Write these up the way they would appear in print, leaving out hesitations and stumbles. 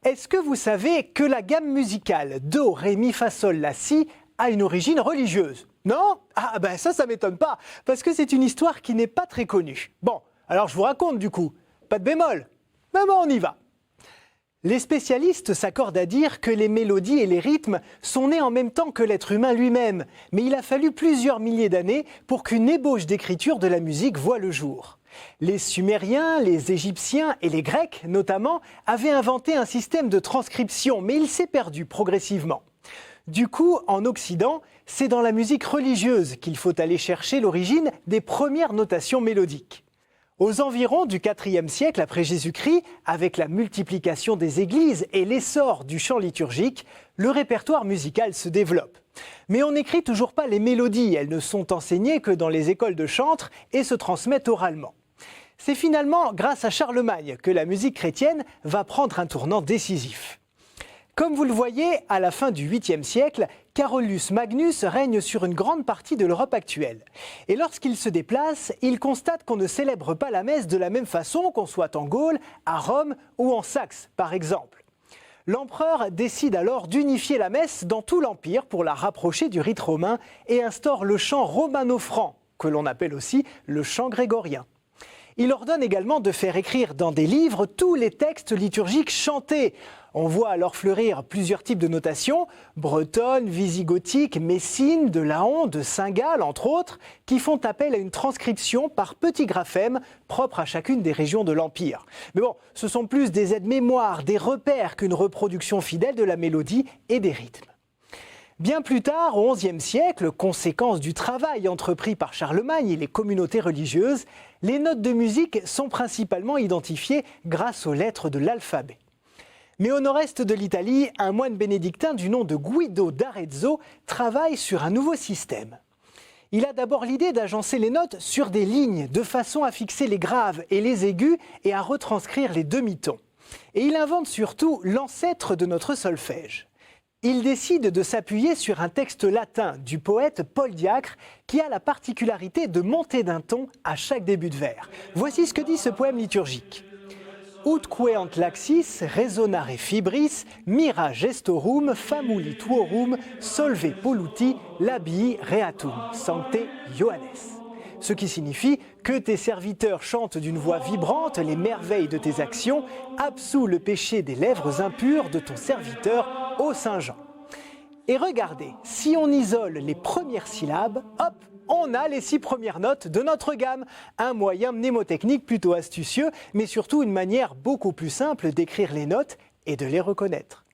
Est-ce que vous savez que la gamme musicale Do, Ré, Mi, Fa, Sol, La, Si a une origine religieuse? Non? Ah ben ça m'étonne pas, parce que c'est une histoire qui n'est pas très connue. Bon, alors je vous raconte du coup. Pas de bémol? Ben bon, on y va. Les spécialistes s'accordent à dire que les mélodies et les rythmes sont nés en même temps que l'être humain lui-même, mais il a fallu plusieurs milliers d'années pour qu'une ébauche d'écriture de la musique voie le jour. Les Sumériens, les Égyptiens et les Grecs notamment avaient inventé un système de transcription, mais il s'est perdu progressivement. Du coup, en Occident, c'est dans la musique religieuse qu'il faut aller chercher l'origine des premières notations mélodiques. Aux environs du IVe siècle après Jésus-Christ, avec la multiplication des églises et l'essor du chant liturgique, le répertoire musical se développe. Mais on n'écrit toujours pas les mélodies, elles ne sont enseignées que dans les écoles de chantre et se transmettent oralement. C'est finalement grâce à Charlemagne que la musique chrétienne va prendre un tournant décisif. Comme vous le voyez, à la fin du 8e siècle, Carolus Magnus règne sur une grande partie de l'Europe actuelle. Et lorsqu'il se déplace, il constate qu'on ne célèbre pas la messe de la même façon qu'on soit en Gaule, à Rome ou en Saxe, par exemple. L'empereur décide alors d'unifier la messe dans tout l'Empire pour la rapprocher du rite romain et instaure le chant romano-franc, que l'on appelle aussi le chant grégorien. Il ordonne également de faire écrire dans des livres tous les textes liturgiques chantés. On voit alors fleurir plusieurs types de notations, bretonne, visigothique, messine, de Laon, de Saint-Gall, entre autres, qui font appel à une transcription par petits graphèmes propres à chacune des régions de l'Empire. Mais bon, ce sont plus des aides-mémoires, des repères qu'une reproduction fidèle de la mélodie et des rythmes. Bien plus tard, au XIe siècle, conséquence du travail entrepris par Charlemagne et les communautés religieuses, les notes de musique sont principalement identifiées grâce aux lettres de l'alphabet. Mais au nord-est de l'Italie, un moine bénédictin du nom de Guido d'Arezzo travaille sur un nouveau système. Il a d'abord l'idée d'agencer les notes sur des lignes, de façon à fixer les graves et les aigus et à retranscrire les demi-tons. Et il invente surtout l'ancêtre de notre solfège. Il décide de s'appuyer sur un texte latin du poète Paul Diacre qui a la particularité de monter d'un ton à chaque début de vers. Voici ce que dit ce poème liturgique. Ut queant laxis, resonare fibris, mira gestorum, famuli tuorum, solve polluti, labii reatum, sancte Ioannes. Ce qui signifie que tes serviteurs chantent d'une voix vibrante les merveilles de tes actions, absous le péché des lèvres impures de ton serviteur, ô Saint Jean. Et regardez, si on isole les premières syllabes, hop, on a les 6 premières notes de notre gamme. Un moyen mnémotechnique plutôt astucieux, mais surtout une manière beaucoup plus simple d'écrire les notes et de les reconnaître.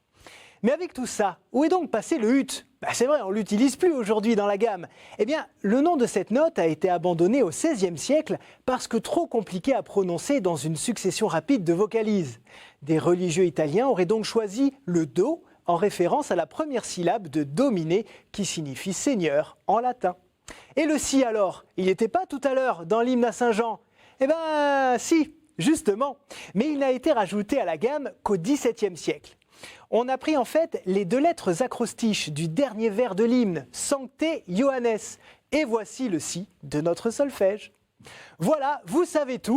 Mais avec tout ça, où est donc passé le ut? C'est vrai, on ne l'utilise plus aujourd'hui dans la gamme. Eh bien, le nom de cette note a été abandonné au XVIe siècle parce que trop compliqué à prononcer dans une succession rapide de vocalises. Des religieux italiens auraient donc choisi le Do en référence à la première syllabe de domine qui signifie seigneur en latin. Et le Si alors, il n'était pas tout à l'heure dans l'hymne à Saint-Jean? Eh bien si, justement, mais il n'a été rajouté à la gamme qu'au XVIIe siècle. On a pris en fait les 2 lettres acrostiches du dernier vers de l'hymne, Sancte Ioannes, et voici le Si de notre solfège. Voilà, vous savez tout.